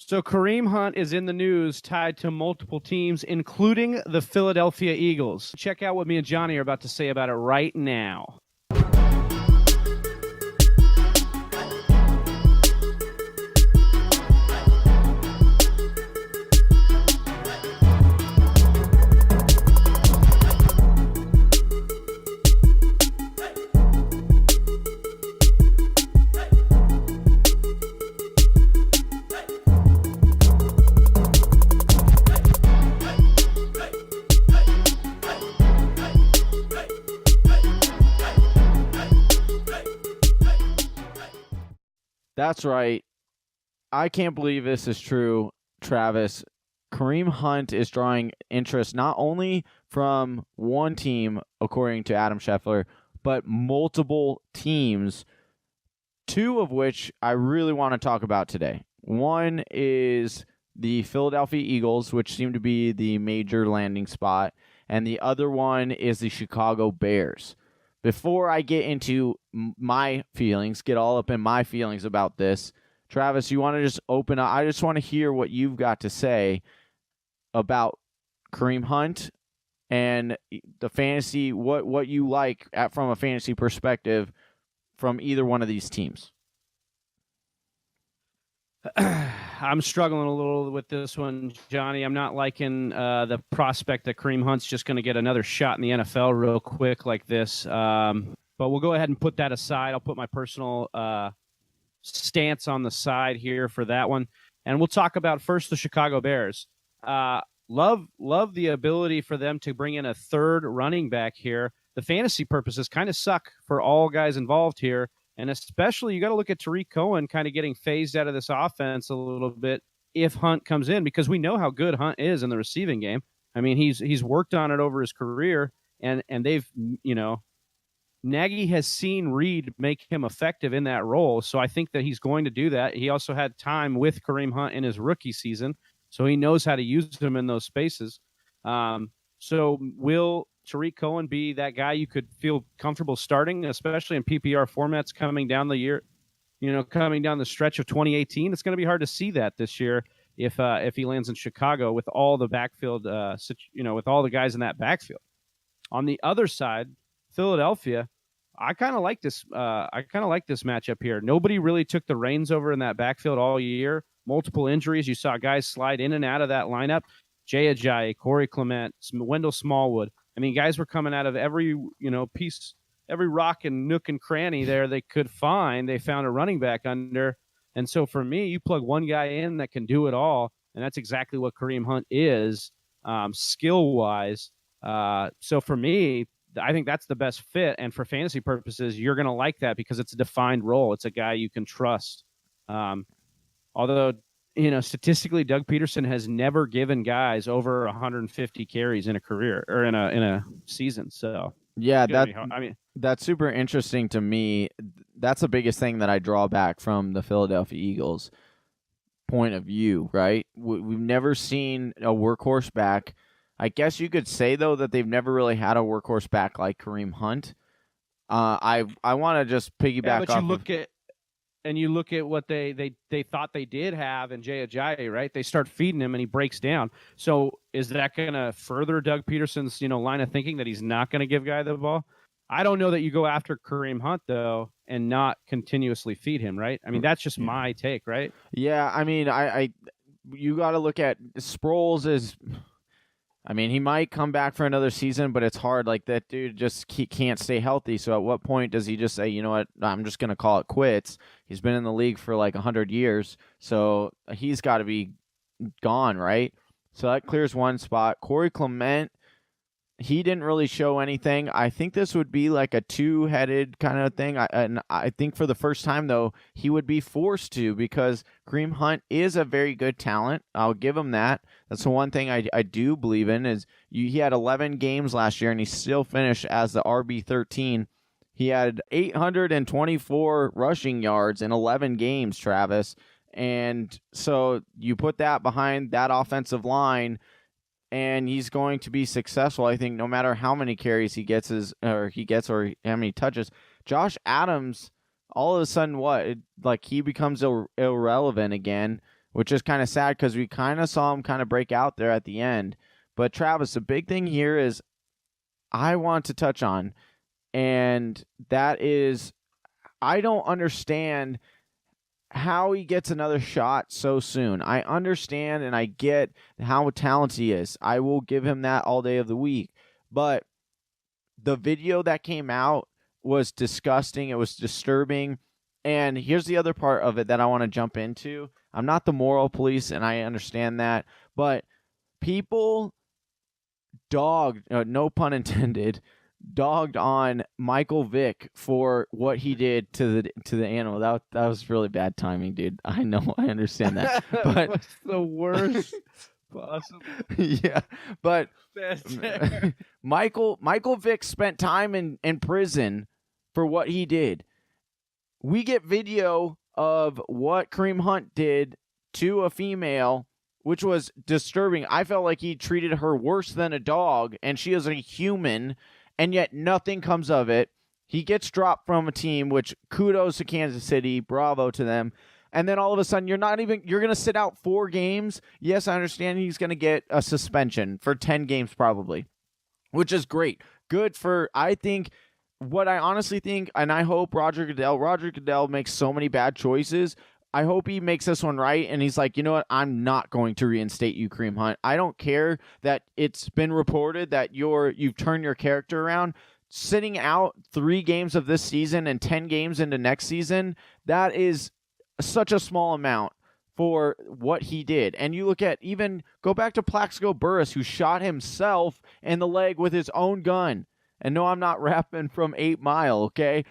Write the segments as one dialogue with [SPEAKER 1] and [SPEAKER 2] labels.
[SPEAKER 1] So Kareem Hunt is in the news, tied to multiple teams, including the Philadelphia Eagles. Check out what me and Johnny are about to say about it right now.
[SPEAKER 2] That's right. I can't believe this is true, Travis. Kareem Hunt is drawing interest not only from one team, according to Adam Scheffler, but multiple teams, two of which I really want to talk about today. One is the Philadelphia Eagles, which seem to be the major landing spot, and the other one is the Chicago Bears. Before I get into my feelings, get all up in my feelings about this, Travis, you want to just open up? I just want to hear what you've got to say about Kareem Hunt and the fantasy, what you like from a fantasy perspective from either one of these teams.
[SPEAKER 1] I'm struggling a little with this one, Johnny. I'm not liking the prospect that Kareem Hunt's just going to get another shot in the NFL real quick like this. But we'll go ahead and put that aside. I'll put my personal stance on the side here for that one. And we'll talk about first the Chicago Bears. Love the ability for them to bring in a third running back here. The fantasy purposes kind of suck for all guys involved here. And especially, you got to look at Tariq Cohen kind of getting phased out of this offense a little bit if Hunt comes in, because we know how good Hunt is in the receiving game. I mean, he's worked on it over his career, and they've, Nagy has seen Reed make him effective in that role. So I think that he's going to do that. He also had time with Kareem Hunt in his rookie season, so he knows how to use him in those spaces. So will Tariq Cohen be that guy you could feel comfortable starting, especially in PPR formats coming down the year, coming down the stretch of 2018? It's going to be hard to see that this year if he lands in Chicago with all the backfield, with all the guys in that backfield. On the other side, Philadelphia, I kind of like this. I kind of like this matchup here. Nobody really took the reins over in that backfield all year. Multiple injuries. You saw guys slide in and out of that lineup. Jay Ajayi, Corey Clement, Wendell Smallwood. I mean, guys were coming out of every, piece, every rock and nook and cranny there they could find. They found a running back under. And so for me, you plug one guy in that can do it all, and that's exactly what Kareem Hunt is, skill-wise. So for me, I think that's the best fit. And for fantasy purposes, you're going to like that because it's a defined role. It's a guy you can trust. Although, statistically, Doug Peterson has never given guys over 150 carries in a career or in a season. So
[SPEAKER 2] yeah, that's super interesting to me. That's the biggest thing that I draw back from the Philadelphia Eagles point of view, right? We've never seen a workhorse back. I guess you could say, though, that they've never really had a workhorse back like Kareem Hunt. I want to just piggyback off
[SPEAKER 1] and you look at what they thought they did have in Jay Ajayi, right? They start feeding him and he breaks down. So is that going to further Doug Peterson's, line of thinking that he's not going to give guy the ball? I don't know that you go after Kareem Hunt, though, and not continuously feed him, right? I mean, that's just my take, right?
[SPEAKER 2] Yeah, I mean, you got to look at Sproles is... I mean, he might come back for another season, but it's hard. Like, that dude just can't stay healthy. So at what point does he just say, you know what, I'm just going to call it quits? He's been in the league for like 100 years, so he's got to be gone, right? So that clears one spot. Corey Clement, he didn't really show anything. I think this would be like a two-headed kind of thing. I think for the first time, though, he would be forced to, because Kareem Hunt is a very good talent. I'll give him that. That's the one thing I do believe in is he had 11 games last year, and he still finished as the RB13. He had 824 rushing yards in 11 games, Travis. And so you put that behind that offensive line, and he's going to be successful, I think, no matter how many carries he gets or how many touches. Josh Adams, all of a sudden, he becomes irrelevant again which is kind of sad because we kind of saw him kind of break out there at the end. But Travis, the big thing here is I want to touch on, and that is I don't understand how he gets another shot so soon. I understand and I get how talented he is. I will give him that all day of the week. But the video that came out was disgusting. It was disturbing. And here's the other part of it that I want to jump into. I'm not the moral police, and I understand that. But people dogged, no pun intended, dogged on Michael Vick for what he did to the animal. That was really bad timing, dude. I know, I understand that. But
[SPEAKER 1] was the worst possible.
[SPEAKER 2] Yeah, but Michael Vick spent time in prison for what he did. We get video of what Kareem Hunt did to a female, which was disturbing. I felt like he treated her worse than a dog, and she is a human, and yet nothing comes of it. He gets dropped from a team, which kudos to Kansas City, bravo to them. And then all of a sudden, you're going to sit out 4 games. Yes, I understand he's going to get a suspension for 10 games probably, which is great. Good for, I think, what I honestly think, and I hope Roger Goodell makes so many bad choices. I hope he makes this one right, and he's like, you know what? I'm not going to reinstate you, Kareem Hunt. I don't care that it's been reported that you've turned your character around. Sitting out 3 games of this season and 10 games into next season, that is such a small amount for what he did. And you look at, even go back to Plaxico Burress, who shot himself in the leg with his own gun. And no, I'm not rapping from 8 Mile, okay?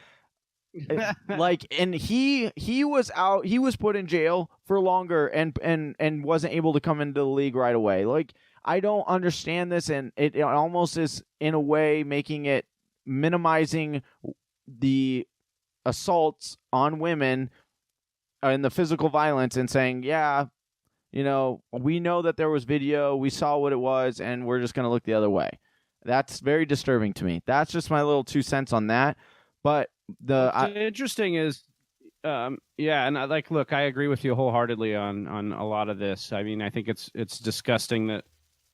[SPEAKER 2] And he was out, he was put in jail for longer and wasn't able to come into the league right away. Like, I don't understand this, and it almost is in a way making it minimizing the assaults on women and the physical violence, and saying, yeah, we know that there was video, we saw what it was, and we're just going to look the other way. That's very disturbing to me. That's just my little 2 cents on that. But
[SPEAKER 1] interesting is, and look, I agree with you wholeheartedly on a lot of this. I mean, I think it's disgusting that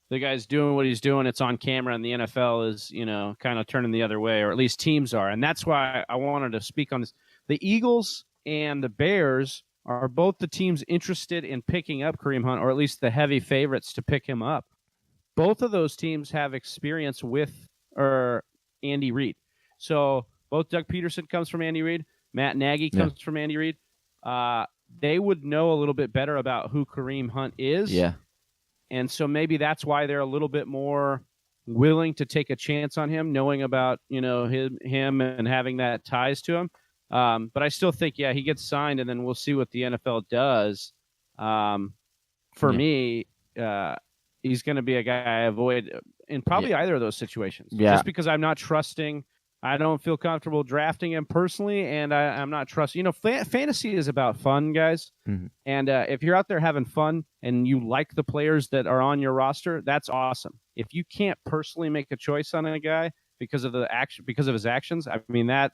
[SPEAKER 1] the guy's doing what he's doing. It's on camera, and the NFL is, kind of turning the other way, or at least teams are. And that's why I wanted to speak on this. The Eagles and the Bears are both the teams interested in picking up Kareem Hunt, or at least the heavy favorites to pick him up. Both of those teams have experience with Andy Reid. So both Doug Peterson comes from Andy Reid. Matt Nagy comes from Andy Reid. They would know a little bit better about who Kareem Hunt is.
[SPEAKER 2] Yeah.
[SPEAKER 1] And so maybe that's why they're a little bit more willing to take a chance on him, knowing about, him and having that ties to him. But I still think, he gets signed, and then we'll see what the NFL does. For me, he's going to be a guy I avoid in probably either of those situations.
[SPEAKER 2] Yeah.
[SPEAKER 1] Just because I'm not trusting. I don't feel comfortable drafting him personally, and I'm not trusting. Fantasy is about fun, guys.
[SPEAKER 2] Mm-hmm.
[SPEAKER 1] And if you're out there having fun and you like the players that are on your roster, that's awesome. If you can't personally make a choice on a guy because of his actions, I mean, that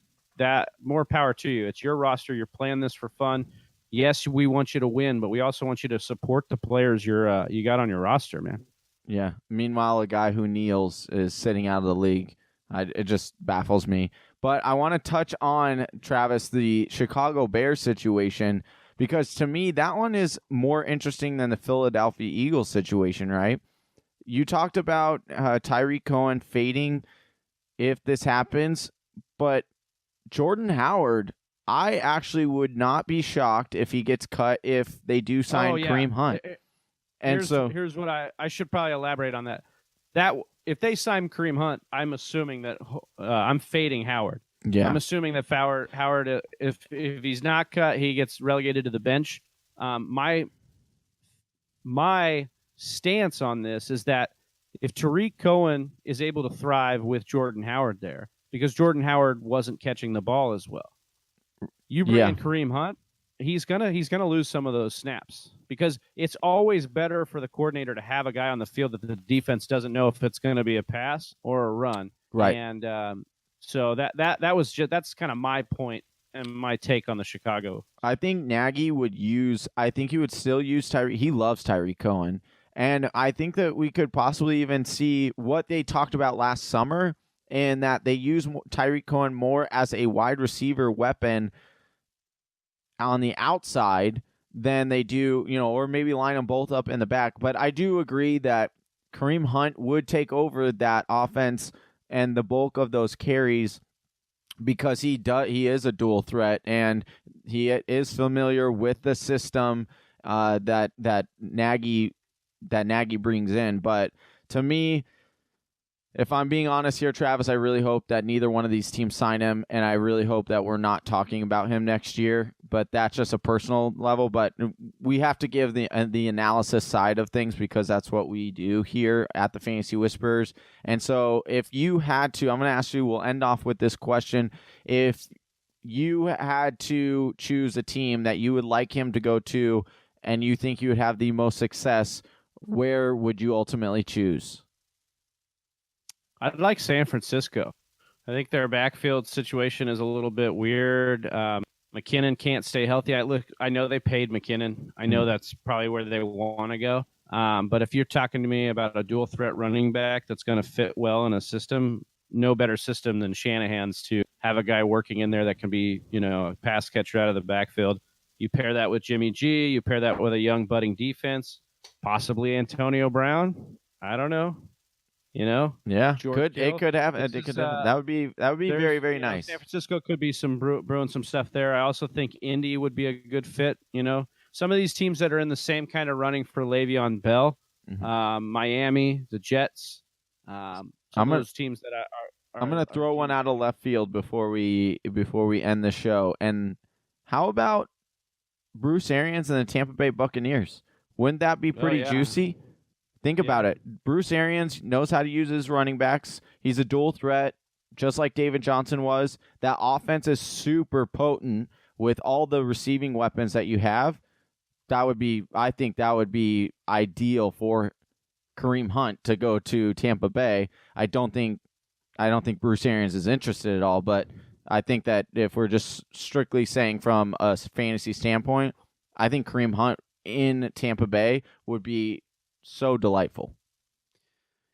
[SPEAKER 1] more power to you. It's your roster. You're playing this for fun. Yes, we want you to win, but we also want you to support the players you got on your roster, man.
[SPEAKER 2] Yeah. Meanwhile, a guy who kneels is sitting out of the league. It just baffles me. But I want to touch on, Travis, the Chicago Bears situation, because to me, that one is more interesting than the Philadelphia Eagles situation, right? You talked about Tyreek Cohen fading if this happens, but Jordan Howard, I actually would not be shocked if he gets cut if they do sign Kareem Hunt.
[SPEAKER 1] Here's what I should probably elaborate on that. If they sign Kareem Hunt, I'm assuming that I'm fading Howard.
[SPEAKER 2] Yeah.
[SPEAKER 1] I'm assuming that Howard, if he's not cut, he gets relegated to the bench. My stance on this is that if Tariq Cohen is able to thrive with Jordan Howard there, because Jordan Howard wasn't catching the ball as well, you bring in Kareem Hunt, he's gonna lose some of those snaps, because it's always better for the coordinator to have a guy on the field that the defense doesn't know if it's going to be a pass or a run.
[SPEAKER 2] Right.
[SPEAKER 1] And so that's kind of my point. and my take on the Chicago.
[SPEAKER 2] I think Nagy would use. I think he would still use Tyree. He loves Tyreek Cohen, and I think that we could possibly even see what they talked about last summer, in that they use Tyreek Cohen more as a wide receiver weapon on the outside than they do, or maybe line them both up in the back. But I do agree that Kareem Hunt would take over that offense and the bulk of those carries, because he is a dual threat, and he is familiar with the system that Nagy brings in. But to me, if I'm being honest here, Travis, I really hope that neither one of these teams sign him, and I really hope that we're not talking about him next year. But that's just a personal level. But we have to give the analysis side of things, because that's what we do here at the Fantasy Whisperers. And so if you had to, I'm going to ask you, we'll end off with this question. If you had to choose a team that you would like him to go to and you think you would have the most success, where would you ultimately choose?
[SPEAKER 1] I'd like San Francisco. I think their backfield situation is a little bit weird. McKinnon can't stay healthy. I know they paid McKinnon. I know that's probably where they want to go. But if you're talking to me about a dual threat running back that's going to fit well in a system, no better system than Shanahan's to have a guy working in there that can be, a pass catcher out of the backfield. You pair that with Jimmy G. You pair that with a young budding defense, possibly Antonio Brown. I don't know.
[SPEAKER 2] Yeah,
[SPEAKER 1] George Hill.
[SPEAKER 2] That would be very, very nice.
[SPEAKER 1] San Francisco could be brewing some stuff there. I also think Indy would be a good fit. Some of these teams that are in the same kind of running for Le'Veon Bell, Miami, the Jets. Those teams that
[SPEAKER 2] I'm going to throw one out of left field before we end the show. And how about Bruce Arians and the Tampa Bay Buccaneers? Wouldn't that be pretty juicy? Think about it. Bruce Arians knows how to use his running backs. He's a dual threat, just like David Johnson was. That offense is super potent with all the receiving weapons that you have. I think that would be ideal for Kareem Hunt to go to Tampa Bay. I don't think Bruce Arians is interested at all, but I think that if we're just strictly saying from a fantasy standpoint, I think Kareem Hunt in Tampa Bay would be so delightful.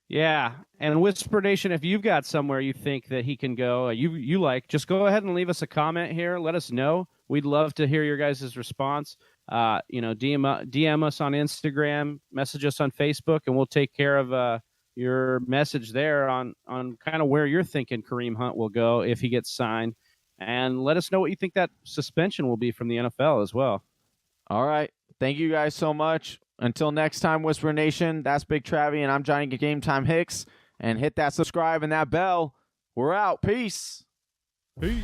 [SPEAKER 1] Yeah, and Whisper Nation, if you've got somewhere you think that he can go, you like, just go ahead and leave us a comment here. Let us know. We'd love to hear your guys' response. DM us on Instagram, message us on Facebook, and we'll take care of your message there on kind of where you're thinking Kareem Hunt will go if he gets signed. And let us know what you think that suspension will be from the NFL as well.
[SPEAKER 2] All right. Thank you guys so much. Until next time, Whisper Nation, that's Big Travvy, and I'm Johnny Game Time Hicks. And hit that subscribe and that bell. We're out. Peace.
[SPEAKER 1] Peace.